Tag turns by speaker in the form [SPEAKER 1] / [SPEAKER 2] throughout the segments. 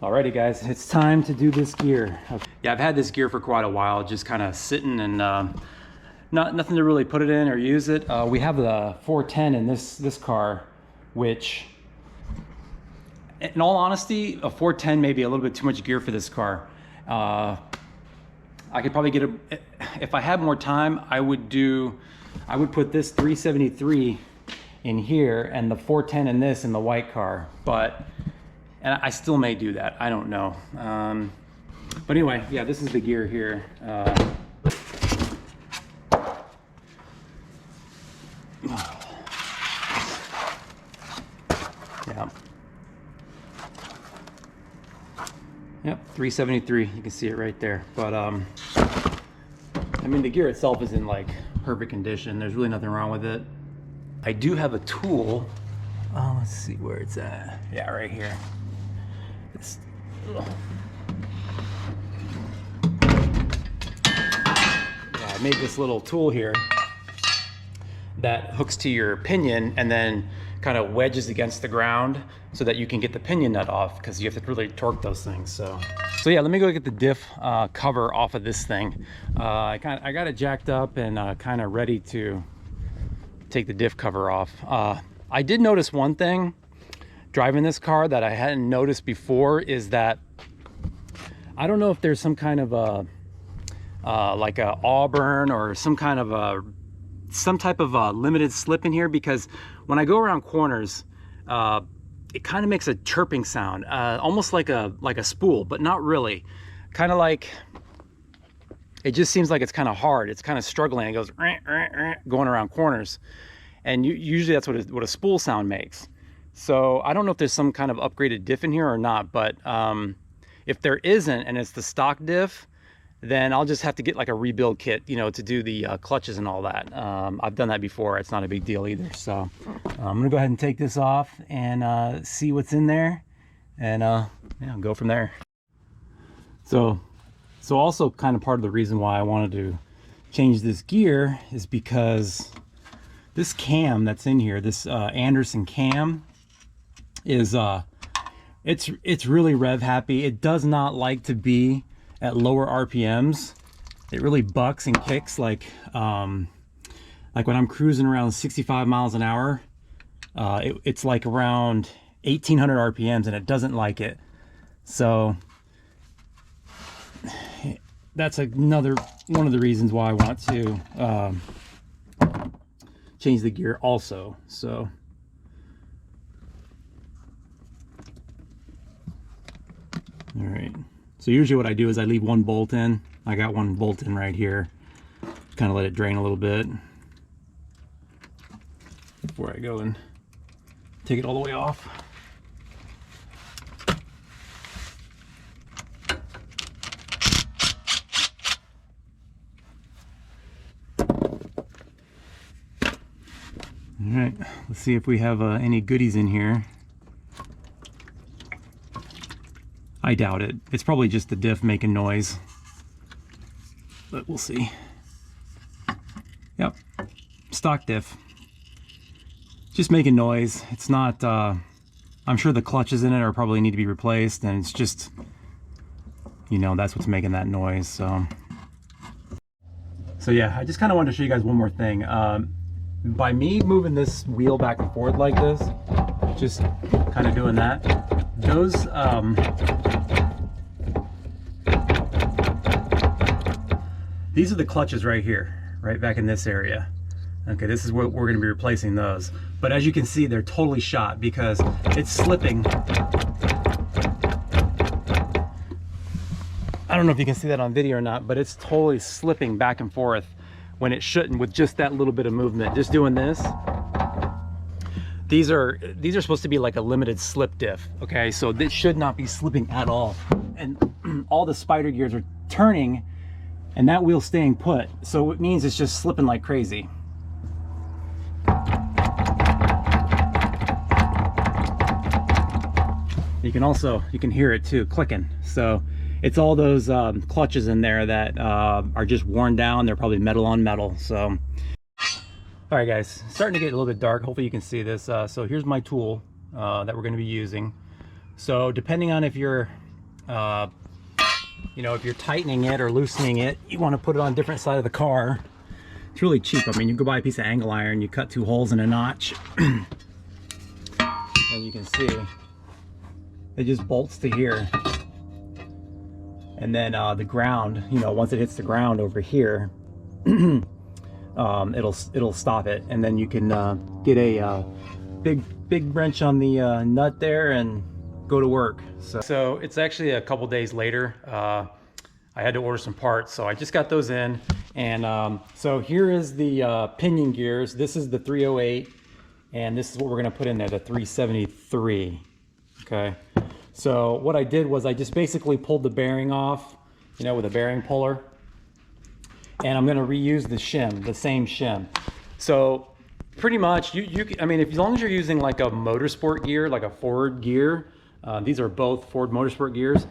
[SPEAKER 1] Alrighty guys, it's time to do this gear. Okay. Yeah, I've had this gear for quite a while, just kind of sitting and nothing to really put it in or use it. We have the 410 in this car, which in all honesty, a 410 may be a little bit too much gear for this car. I could probably get if I had more time, I would put this 373 in here and the 410 in this in the white car, and I still may do that. I don't know. But anyway, yeah, this is the gear here. Yeah. Yep, 373. You can see it right there. But I mean, the gear itself is in like perfect condition. There's really nothing wrong with it. I do have a tool. Let's see where it's at. Yeah, right here. Yeah, I made this little tool here that hooks to your pinion and then kind of wedges against the ground so that you can get the pinion nut off, because you have to really torque those things. So yeah, let me go get the diff cover off of this thing. I got it jacked up and kind of ready to take the diff cover off. I did notice one thing driving this car that I hadn't noticed before, is that I don't know if there's some kind of a like a auburn or some kind of some type of limited slip in here, because when I go around corners, it kind of makes a chirping sound, almost like a spool, but not really. Kind of like, it just seems like it's kind of hard. It's kind of struggling. It goes going around corners, and usually that's what a spool sound makes. So I don't know if there's some kind of upgraded diff in here or not, but if there isn't and it's the stock diff, then I'll just have to get like a rebuild kit, you know, to do the clutches and all that. I've done that before. It's not a big deal either. So I'm gonna go ahead and take this off and see what's in there, and yeah, go from there. So also kind of part of the reason why I wanted to change this gear is because this cam that's in here, this Anderson cam, is it's really rev happy. It does not like to be at lower RPMs. It really bucks and kicks like when I'm cruising around 65 miles an hour, it's like around 1800 RPMs, and it doesn't like it. So that's another one of the reasons why I want to change the gear also. So all right, so usually what I do is I leave one bolt in. I got one bolt in right here, kind of let it drain a little bit before I go and take it all the way off. All right, let's see if we have any goodies in here. I doubt it. It's probably just the diff making noise, but we'll see. Yep, stock diff. Just making noise. It's not, I'm sure the clutches in it are probably need to be replaced, and it's just, you know, that's what's making that noise. So yeah, I just kind of wanted to show you guys one more thing. By me moving this wheel back and forth like this, just kind of doing that, those these are the clutches right here, right back in this area. Okay, this is what we're going to be replacing those. But as you can see, they're totally shot because it's slipping. I don't know if you can see that on video or not, but it's totally slipping back and forth when it shouldn't, with just that little bit of movement. Just doing this. These are supposed to be like a limited slip diff, okay? So this should not be slipping at all. And all the spider gears are turning and that wheel's staying put. So it means it's just slipping like crazy. You can hear it too, clicking. So it's all those clutches in there that are just worn down. They're probably metal on metal. So all right guys, starting to get a little bit dark. Hopefully you can see this. So here's my tool that we're going to be using. So depending on if you're You know, if you're tightening it or loosening it, you want to put it on a different side of the car. It's really cheap. I mean, you go buy a piece of angle iron, you cut 2 holes in a notch, and you can see it just bolts to here. And then the ground, you know, once it hits the ground over here, it'll stop it, and then you can get a big wrench on the nut there and go to work. So it's actually a couple days later. I had to order some parts, so I just got those in. And so here is the pinion gears. This is the 308, and this is what we're gonna put in there, the 373. Okay, so what I did was I just basically pulled the bearing off, you know, with a bearing puller, and I'm gonna reuse the shim, the same shim. So pretty much, I mean, as long as you're using like a motorsport gear, like a Ford gear, these are both Ford motorsport gears,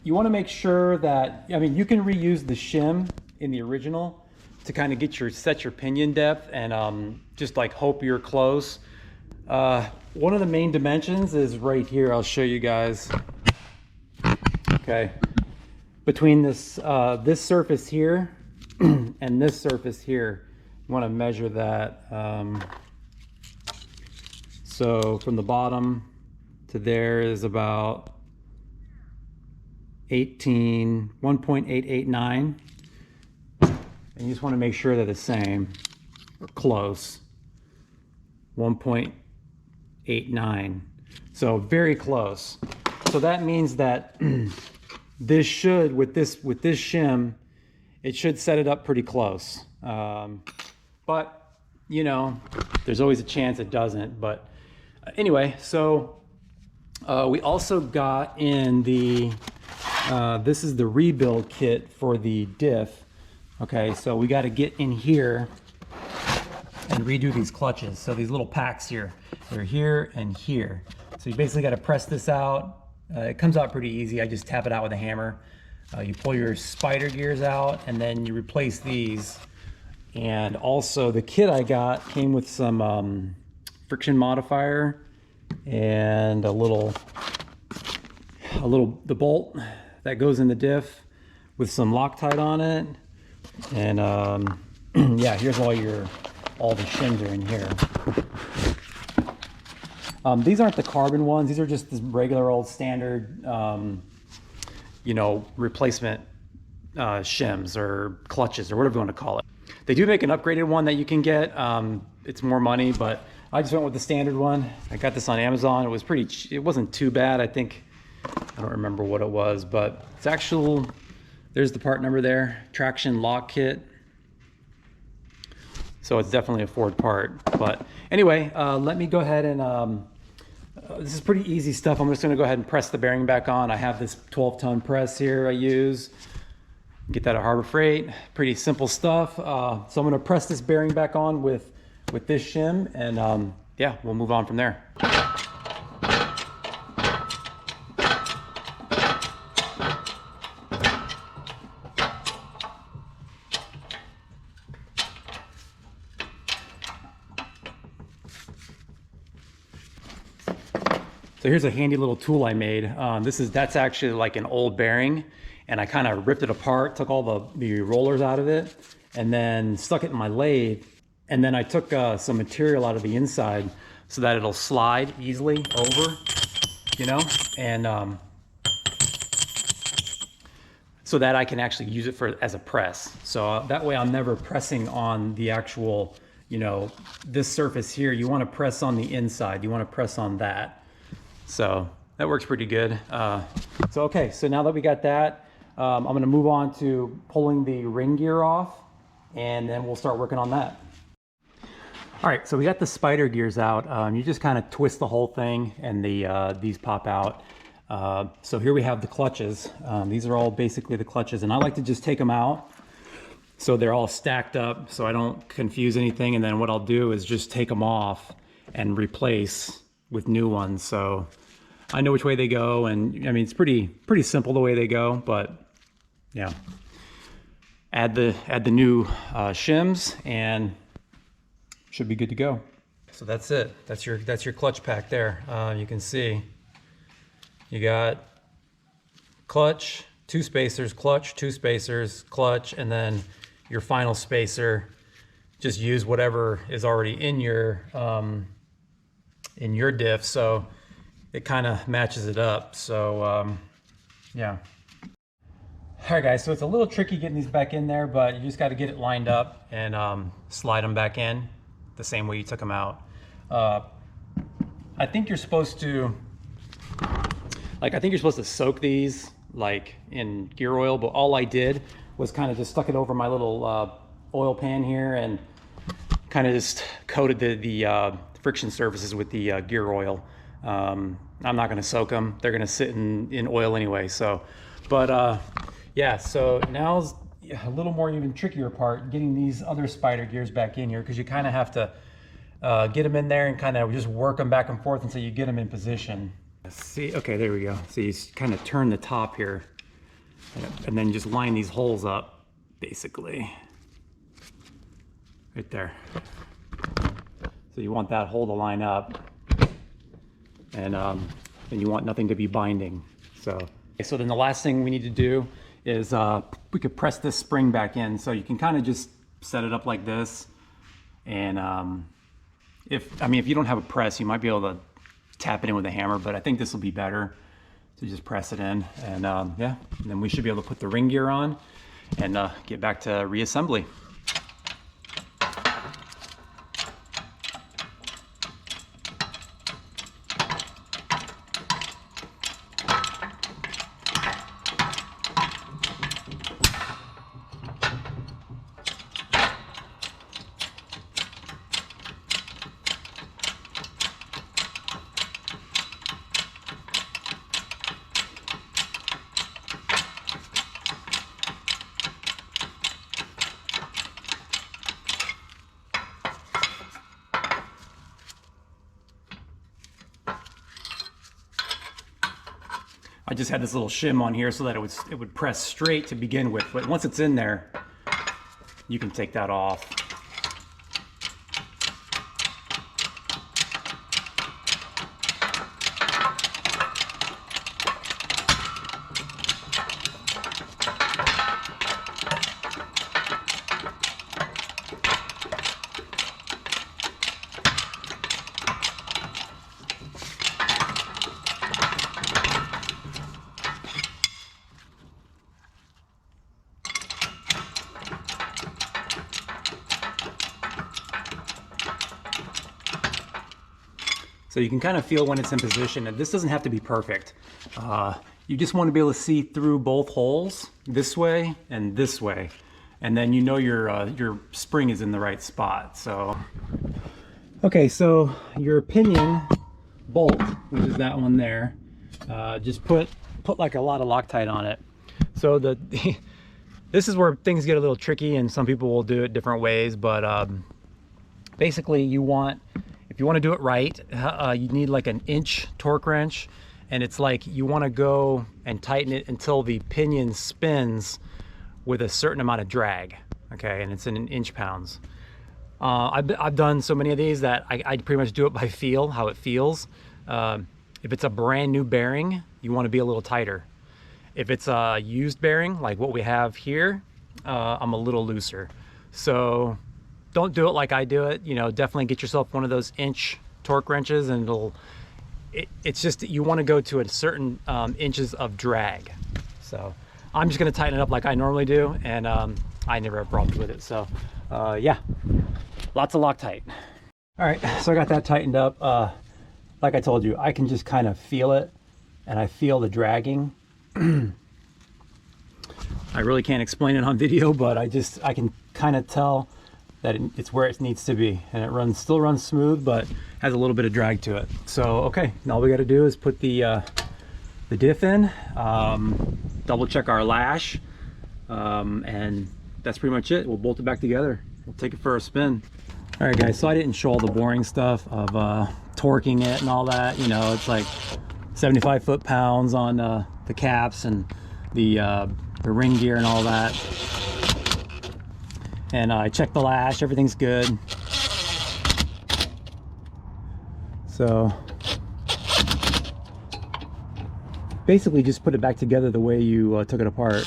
[SPEAKER 1] you want to make sure that, I mean, you can reuse the shim in the original to kind of set your pinion depth and just like hope you're close. One of the main dimensions is right here. I'll show you guys. Okay, between this this surface here and this surface here, you want to measure that. So from the bottom to there is about 1.889, and you just want to make sure they're the same or close. 1.89, so very close. So that means that this should, with this shim, it should set it up pretty close. But you know, there's always a chance it doesn't. But anyway, so we also got in the this is the rebuild kit for the Diff. Okay, so we got to get in here and redo these clutches. So these little packs here, they're here and here. So you basically got to press this out. It comes out pretty easy. I just tap it out with a hammer. You pull your spider gears out, and then you replace these. And also the kit I got came with some friction modifier and the bolt that goes in the Diff with some Loctite on it. And yeah, here's all the shims are in here. These aren't the carbon ones. These are just the regular old standard, you know, replacement shims or clutches or whatever you want to call it. They do make an upgraded one that you can get. It's more money, but I just went with the standard one. I got this on Amazon. It was it wasn't too bad. I think, I don't remember what it was, but it's actual, there's the part number there, traction lock kit. So it's definitely a Ford part. But anyway, let me go ahead and, this is pretty easy stuff. I'm just gonna go ahead and press the bearing back on. I have this 12-ton press here I use. Get that at Harbor Freight. Pretty simple stuff. So I'm gonna press this bearing back on with this shim, and yeah, we'll move on from there. So here's a handy little tool I made. That's actually like an old bearing, and I kind of ripped it apart, took all the rollers out of it, and then stuck it in my lathe. And then I took some material out of the inside so that it'll slide easily over, you know, and so that I can actually use it as a press. So that way I'm never pressing on the actual, you know, this surface here. You want to press on the inside. You want to press on that. So that works pretty good. So okay, so now that we got that, I'm gonna move on to pulling the ring gear off, and then we'll start working on that. All right, so we got the spider gears out. You just kind of twist the whole thing, and these pop out. So here we have the clutches. These are all basically the clutches, and I like to just take them out so they're all stacked up so I don't confuse anything. And then what I'll do is just take them off and replace with new ones. So I know which way they go, and I mean, it's pretty simple the way they go, but yeah. Add the new shims, and should be good to go. So that's it. That's your clutch pack there. You can see you got clutch, 2 spacers, clutch, 2 spacers, clutch, and then your final spacer. Just use whatever is already in your diff, so it kind of matches it up. So yeah. All right guys, so it's a little tricky getting these back in there, but you just got to get it lined up and slide them back in the same way you took them out. I think you're supposed to, soak these like in gear oil, but all I did was kind of just stuck it over my little oil pan here and kind of just coated the friction surfaces with the gear oil. I'm not going to soak them. They're going to sit in oil anyway. So, but yeah, so now's a little more even trickier part, getting these other spider gears back in here, because you kind of have to get them in there and kind of just work them back and forth until you get them in position. See, okay, there we go. So you kind of turn the top here and then just line these holes up, basically. Right there. So you want that hole to line up, and you want nothing to be binding. So then the last thing we need to do is we could press this spring back in. So you can kind of just set it up like this, and if you don't have a press, you might be able to tap it in with a hammer, but I think this will be better to just press it in, and yeah, and then we should be able to put the ring gear on and get back to reassembly. I just had this little shim on here so that it would press straight to begin with, but once it's in there, you can take that off. So you can kind of feel when it's in position, and this doesn't have to be perfect. You just want to be able to see through both holes, this way and this way. And then you know your spring is in the right spot. So, okay, so your pinion bolt, which is that one there, just put like a lot of Loctite on it. So this is where things get a little tricky, and some people will do it different ways, but basically if you want to do it right, you need like an inch torque wrench, and it's like you want to go and tighten it until the pinion spins with a certain amount of drag, okay, and it's in inch pounds. I've done so many of these that I pretty much do it by feel, how it feels. If it's a brand new bearing, you want to be a little tighter. If it's a used bearing, like what we have here, I'm a little looser. So don't do it like I do it. You know, definitely get yourself one of those inch torque wrenches, and it's just that you want to go to a certain inches of drag. So I'm just going to tighten it up like I normally do, and I never have problems with it. So yeah, lots of Loctite. All right, so I got that tightened up. Like I told you, I can just kind of feel it, and I feel the dragging. I really can't explain it on video, but I can kind of tell that it's where it needs to be, and it still runs smooth, but has a little bit of drag to it. So okay, now all we got to do is put the diff in, double check our lash, and that's pretty much it. We'll bolt it back together. We'll take it for a spin. All right guys, so I didn't show all the boring stuff of torquing it and all that. You know, it's like 75 foot-pounds on the caps and the ring gear and all that. And I checked the lash, everything's good. So basically just put it back together the way you took it apart.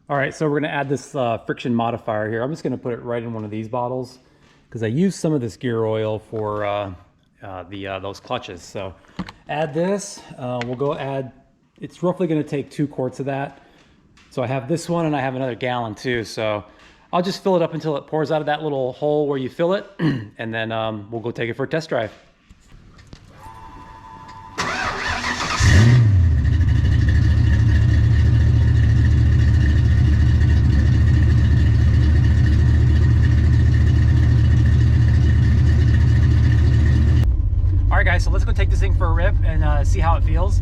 [SPEAKER 1] All right, so we're gonna add this friction modifier here. I'm just gonna put it right in one of these bottles because I used some of this gear oil for those clutches. So add this, we'll go add, it's roughly gonna take 2 quarts of that. So I have this one and I have another gallon too. So I'll just fill it up until it pours out of that little hole where you fill it, and then we'll go take it for a test drive. So let's go take this thing for a rip and see how it feels.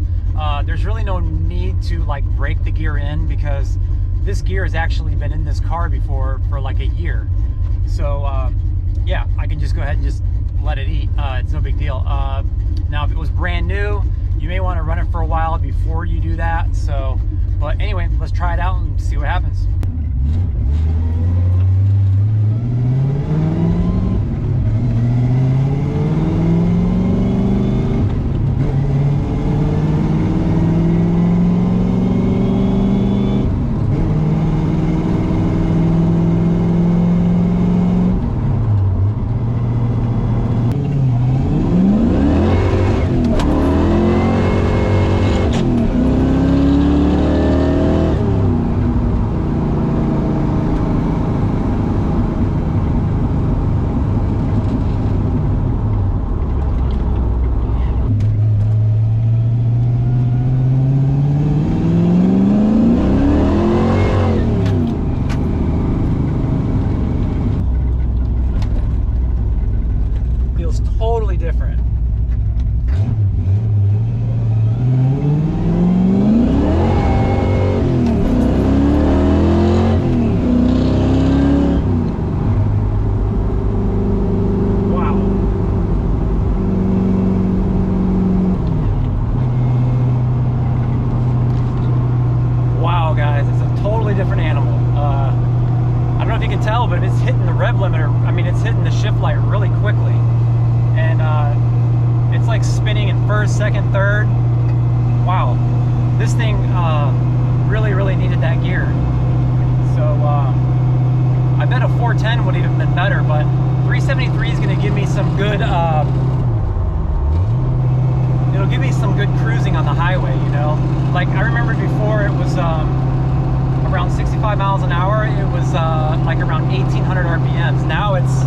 [SPEAKER 1] There's really no need to like break the gear in because this gear has actually been in this car before for like a year. So yeah, I can just go ahead and just let it eat. It's no big deal. Now if it was brand new, you may want to run it for a while before you do that. So, but anyway, let's try it out and see what happens. Totally different. Wow. Wow, guys, it's a totally different animal. I don't know if you can tell, but it's hitting the rev limiter. I mean, it's hitting the shift light really quickly. And it's like spinning in first, second, third. Wow, this thing really needed that gear. So I bet a 410 would have been better, but 373 is going to give me some good. It'll give me some good cruising on the highway. You know, like I remember before it was around 65 miles an hour. It was like around 1,800 RPMs. Now it's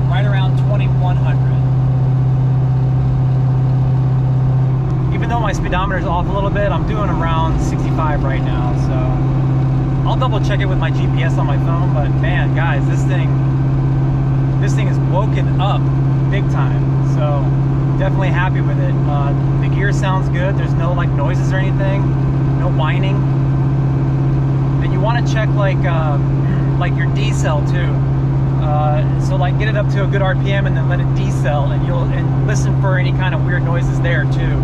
[SPEAKER 1] right around 2,100. Even though my speedometer is off a little bit, I'm doing around 65 right now. So I'll double check it with my GPS on my phone. But man, guys, this thing is woken up big time. So definitely happy with it. The gear sounds good. There's no like noises or anything, no whining. And you want to check like your decel too. So like get it up to a good RPM and then let it decel, and you'll listen for any kind of weird noises there too.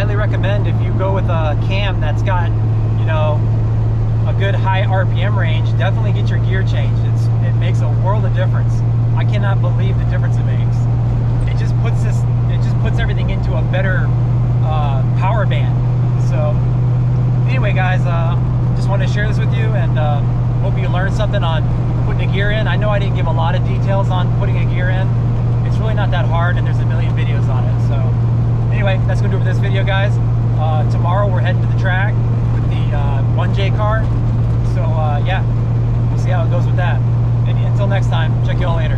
[SPEAKER 1] Recommend if you go with a cam that's got, you know, a good high RPM range, definitely get your gear changed. It makes a world of difference. I cannot believe the difference it makes. It just puts everything into a better power band. So anyway, guys, just wanted to share this with you, and hope you learned something on putting a gear in. I know I didn't give a lot of details on putting a gear in. It's really not that hard, and there's a million videos on it. So anyway, that's gonna do it for this video, guys. Tomorrow we're heading to the track with the 1J car. So yeah, we'll see how it goes with that. And until next time, check you all later.